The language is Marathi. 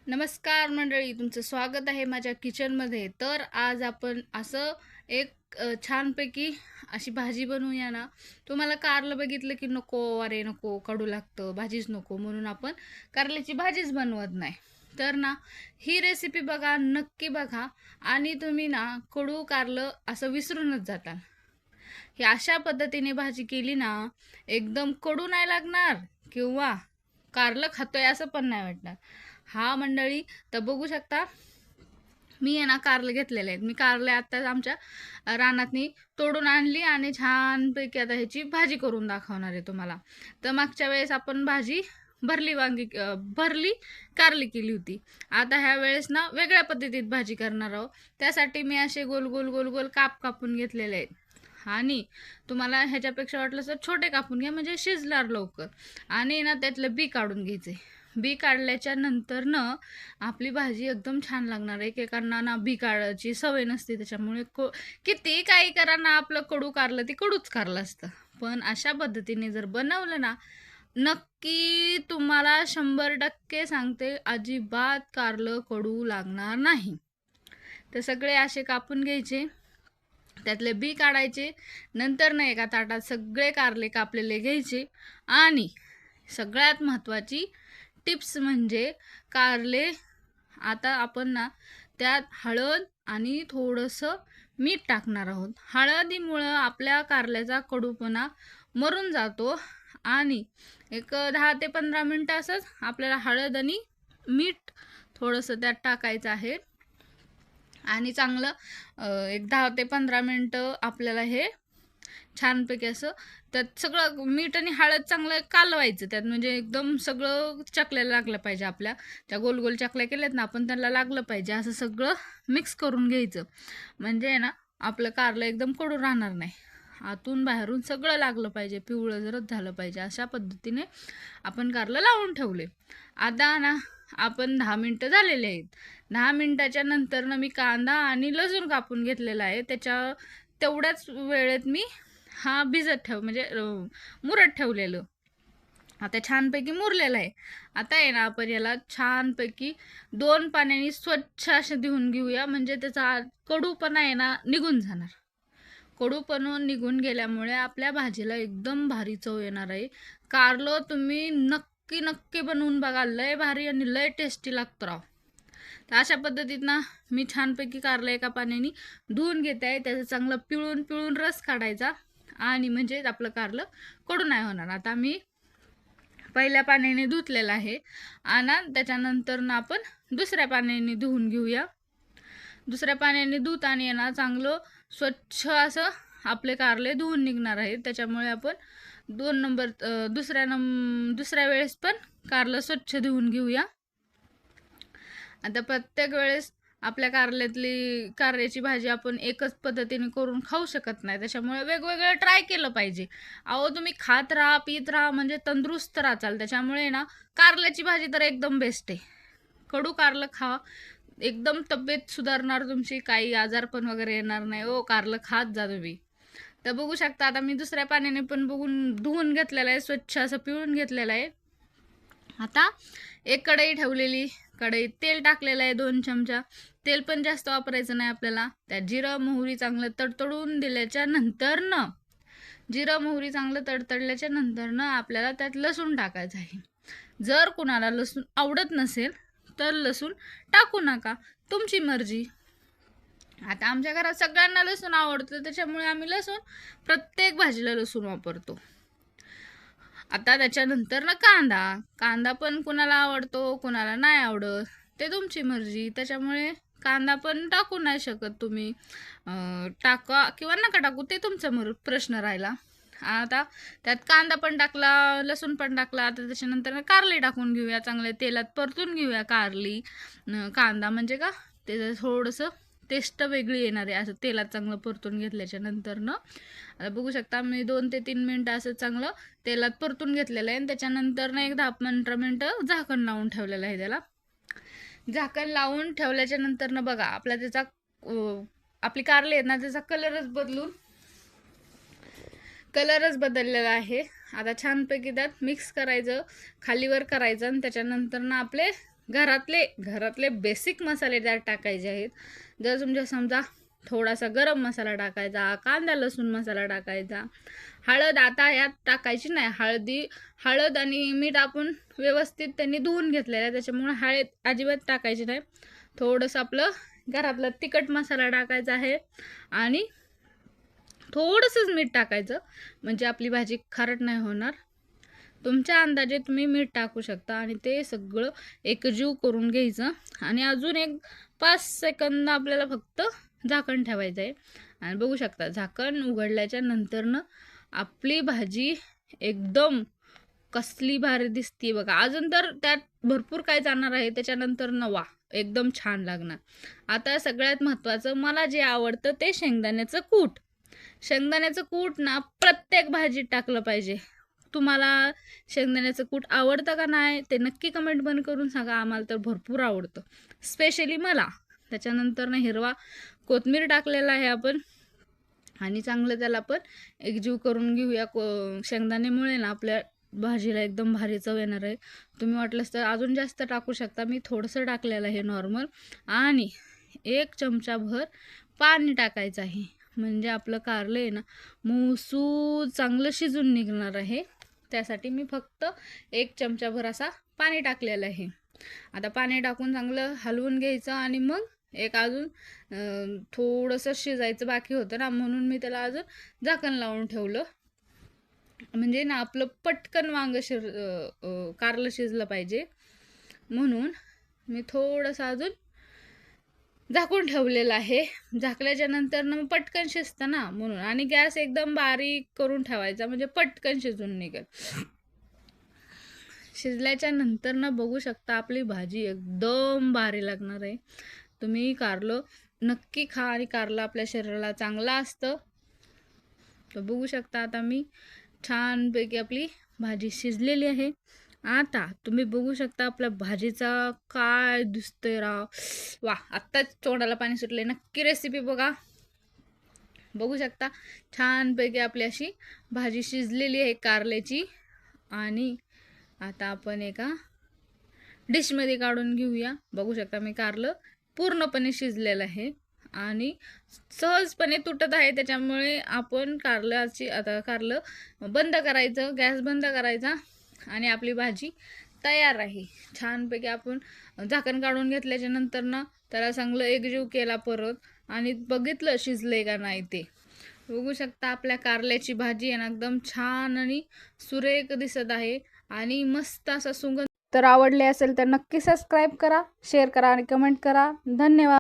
नमस्कार मंडळी, तुमचं स्वागत आहे माझ्या किचनमध्ये. तर आज आपण असं एक छानपैकी अशी भाजी बनवूया ना. तुम्हाला कारलं बघितलं की नको, अरे नको, कडू लागतं, भाजीच नको, म्हणून आपण कारल्याची भाजीच बनवत नाही. तर ना, ही रेसिपी बघा, नक्की बघा, आणि तुम्ही ना कडू कारलं असं विसरूनच जाता. ही अशा पद्धतीने भाजी केली ना, एकदम कडू नाही लागणार किंवा कारलं खातोय असं पण नाही वाटणार. हा मंडळी, तर बघू शकता, मी आहे ना कारले घेतलेले आहेत. मी कारले आत्ताच आमच्या रानातनी तोडून आणली आणि छानपैकी आता ह्याची भाजी करून दाखवणार आहे तुम्हाला. तर मागच्या वेळेस आपण भाजी भरली कारली केली होती. आता ह्या वेळेस ना वेगळ्या पद्धतीत भाजी करणार आहोत. त्यासाठी मी असे गोल गोल गोल गोल कापून घेतलेले आहेत. आणि तुम्हाला ह्याच्यापेक्षा वाटलं तर छोटे कापून घ्या, म्हणजे शिजणार लवकर. आणि ना त्यातलं बी काढून घ्यायचे. बी काढल्याच्या नंतर ना आपली भाजी एकदम छान लागणार. एकेकांना ना बी काढायची सवय नसते, त्याच्यामुळे किती काही करा ना, आपलं कडू कारलं ते कडूच कारलं असतं. पण अशा पद्धतीने जर बनवलं ना, नक्की तुम्हाला 100% सांगते, अजिबात कारलं कडू लागणार नाही. तर सगळे असे कापून घ्यायचे, त्यातले बी काढायचे. नंतर ना एका ताटात सगळे कारले कापलेले घ्यायचे. आणि सगळ्यात महत्त्वाची टिप्स म्हणजे कारले, आता आपण ना त्यात हळद आणि थोडंसं मीठ टाकणार आहोत. हळदीमुळं आपल्या कारल्याचा कडूपणा मरून जातो. आणि एक 10 ते 15 मिनटं असंच आपल्याला हळद आणि मीठ थोडंसं त्यात टाकायचं आहे. आणि चांगलं एक 10 ते 15 मिनटं आपल्याला हे छानपैकी असं त्यात सगळं मीठ आणि हळद चांगलं कालवायचं त्यात, म्हणजे एकदम सगळं चकल्याला लागलं पाहिजे. आपल्या त्या गोल गोल चकल्या केल्यात ना आपण, त्यांना लागलं पाहिजे असं सगळं मिक्स करून घ्यायचं. म्हणजे ना आपलं कारलं एकदम कडू राहणार नाही. आतून बाहेरून सगळं लागलं पाहिजे, पिवळं जरच झालं पाहिजे. अशा पद्धतीने आपण कारलं लावून ठेवले. आता ना आपण 10 मिनटं झालेले आहेत. 10 मिनटाच्या नंतर ना मी कांदा आणि लसूण कापून घेतलेला आहे. तेवढ्याच वेळेत मी हा म्हणजे मुरत ठेवलेलं. आता छानपैकी मुरलेलं आहे. आता आहे ना आपण याला छानपैकी 2 पाण्याने स्वच्छ असं धुवून घेऊया, म्हणजे त्याचा कडूपणा आहे ना निघून जाणार. कडूपणा निघून गेल्यामुळे आपल्या भाजीला एकदम भारी चव येणार आहे. कारलं तुम्ही नक्की नक्की बनवून बघा, लय भारी आणि लय टेस्टी लागतं राव. तर अशा पद्धतीत ना मी छानपैकी कारलं एका पाण्याने धुवून घेते आहे. त्याचं चांगलं पिळून पिळून रस काढायचा, आणि म्हणजे आपलं कारलं कडू नाही होणार. आता मी पहिल्या पाण्याने धुतलेलं आहे, आणि त्याच्यानंतर ना आपण दुसऱ्या पाण्याने धुवून घेऊया. दुसऱ्या पाण्याने धुत आणि ना चांगलं स्वच्छ असं आपले कारले धुवून निघणार आहेत. त्याच्यामुळे आपण 2 नंबर दुसऱ्या वेळेस पण कारलं स्वच्छ धुवून घेऊया. आता प्रत्येक वेळेस आपल्या कारल्याची भाजी आपण एकच पद्धतीने करून खाऊ शकत नाही. त्याच्यामुळे वेगवेगळं ट्राय केलं पाहिजे. अहो, तुम्ही खात राहा, पीत राहा, म्हणजे तंदुरुस्त राहाल. त्याच्यामुळे ना कारल्याची भाजी तर एकदम बेस्ट आहे. कडू कारलं खा, एकदम तब्येत सुधारणार तुमची, काही आजारपण वगैरे येणार नाही. ओ, कारलं खात जा तुम्ही. तर बघू शकता, आता मी दुसऱ्या पाण्याने पण धुवून घेतलेलं आहे, स्वच्छ असं पिळून घेतलेलं आहे. आता एक कढई ठेवलेली, कढईत तेल टाकलेलं आहे 2 चमचा. तेल पण जास्त वापरायचं नाही आपल्याला. त्यात जिरं मोहरी चांगलं तडतडून दिल्याच्या नंतर जिरं मोहरी चांगलं तडतडल्याच्या नंतर आपल्याला त्यात लसूण टाकायचं आहे. जर कुणाला लसूण आवडत नसेल तर लसूण टाकू नका, तुमची मर्जी. आता आमच्या घरात सगळ्यांना लसूण आवडतं, त्याच्यामुळे आम्ही प्रत्येक भाजीला लसूण वापरतो. आता त्याच्यानंतर कांदा पण कुणाला आवडतो, कुणाला नाही आवडत, ते तुमची मर्जी. त्याच्यामुळे कांदा पण टाकू नाही शकत तुम्ही. टाका किंवा नका टाकू, ते तुमचा प्रश्न राहिला. आता त्यात कांदा पण टाकला, लसूण पण टाकला. आता त्याच्यानंतर कारली टाकून घेऊया, चांगल्या तेलात परतून घेऊया कांदा, म्हणजे का त्याचं थोडंसं टेस्ट वेगळी येणार आहे. असं तेलात चांगलं परतून घेतल्याच्या नंतर आता बघू शकता, मी 2 ते 3 मिनटं असं चांगलं तेलात परतून घेतलेलं आहे. आणि त्याच्यानंतर एक 10-15 मिनटं झाकण लावून ठेवलेलं आहे. त्याला झाकण लावून ठेवल्याच्या नंतर बघा, आपली कारली आहेत ना, त्याचा कलरच बदललेला आहे. आता छानपैकी त्यात मिक्स करायचं, खालीवर करायचं, आणि त्याच्यानंतर आपले घरातले बेसिक मसाले त्यात टाकायचे आहेत. जर तुमच्या समजा थोडासा गरम मसाला टाकायचा, कांदा लसूण मसाला टाकायचा, हळद आता यात टाकायची नाही. हळद आणि मीठ आपण व्यवस्थित त्यांनी धुवून घेतलेलं आहे, त्याच्यामुळे हळद अजिबात टाकायची नाही. थोडंसं आपलं घरातला तिखट मसाला टाकायचा आहे आणि थोडंसंच मीठ टाकायचं, म्हणजे आपली भाजी खारट नाही होणार. तुमच्या अंदाजे तुम्ही मीठ टाकू शकता आणि ते सगळं एकजीव करून घ्यायचं. आणि अजून एक 5 सेकंद आपल्याला फक्त झाकण ठेवायचं आहे. आणि बघू शकता झाकण उघडल्याच्या नंतरनं आपली भाजी एकदम कसली भारी दिसते बघा. अजून तर त्यात भरपूर काय जाणार आहे, त्याच्यानंतर वा एकदम छान लागणार. आता सगळ्यात महत्त्वाचं मला जे आवडतं ते शेंगदाण्याचं कूट. शेंगदाण्याचं कूट ना प्रत्येक भाजीत टाकलं पाहिजे. तुम्हाला शेंगदाण्याचं कूट आवडतं का नाही ते नक्की कमेंट बंद करून सांगा. आम्हाला तर भरपूर आवडतं, स्पेशली मला. त्याच्यानंतर ना हिरवा कोथिंबीर टाकलेला आहे आपण आणि चांगलं त्याला आपण एकजीव करून घेऊया. शेंगदाण्यामुळे ना आपल्या भाजीला एकदम भारी चव येणार आहे. तुम्ही वाटलंच तर अजून जास्त टाकू शकता. मी थोडंसं टाकलेलं आहे नॉर्मल. आणि 1 चमचाभर पाणी टाकायचं आहे, म्हणजे आपलं कारलं आहे ना मूसूद चांगलं शिजून निघणार आहे. त्यासाठी मी फक्त 1 चमचाभर असा पाणी टाकलेलं आहे. आता पाणी टाकून चांगलं हलवून घ्यायचं आणि मग एक अजून थोडंसं शिजायचं बाकी होतं ना, म्हणून मी त्याला अजून झाकण लावून ठेवलं. म्हणजे ना आपलं पटकन कारलं शिजलं पाहिजे, म्हणून मी थोडंसं अजून झाकून ठेवलेलं आहे. झाकल्याच्या नंतर ना पटकन शिजतं ना म्हणून. आणि गॅस एकदम बारीक करून ठेवायचा, म्हणजे पटकन शिजून निघेल. शिजल्याच्या नंतर ना बघू शकता आपली भाजी एकदम भारी लागणार आहे. तुम्ही कारलं नक्की खा आणि कारलं आपल्या शरीराला चांगलं असतं. तर बघू शकता आता मी छानपैकी आपली भाजी शिजलेली आहे. आता तुम्ही बघू शकता आपल्या भाजीचा काय दिसतंय राव. वा, आत्ताच तोंडाला पाणी सुटले. नक्की रेसिपी बघा. बघू शकता छानपैकी आपली अशी भाजी शिजलेली आहे कारल्याची. आणि आता आपण एका डिशमध्ये काढून घेऊया. बघू शकता मी कारलं पूर्णपणे शिजलेलं आहे आणि सहजपणे तुटत आहे, त्याच्यामुळे आपण कारलं बंद करायचं, गॅस बंद करायचा आणि आपली भाजी तयार आहे. छानपैकी आपण झाकण काढून घेतल्याच्या नंतर ना त्याला चांगलं एकजीव केला परत आणि बघितलं शिजले का नाही ते. बघू शकता आपल्या कारल्याची भाजी आहे ना एकदम छान आणि सुरेख दिसत आहे आणि मस्त असा सुगंध. तर आवडले असेल तर नक्की सबस्क्राईब करा, शेअर करा आणि कमेंट करा. धन्यवाद.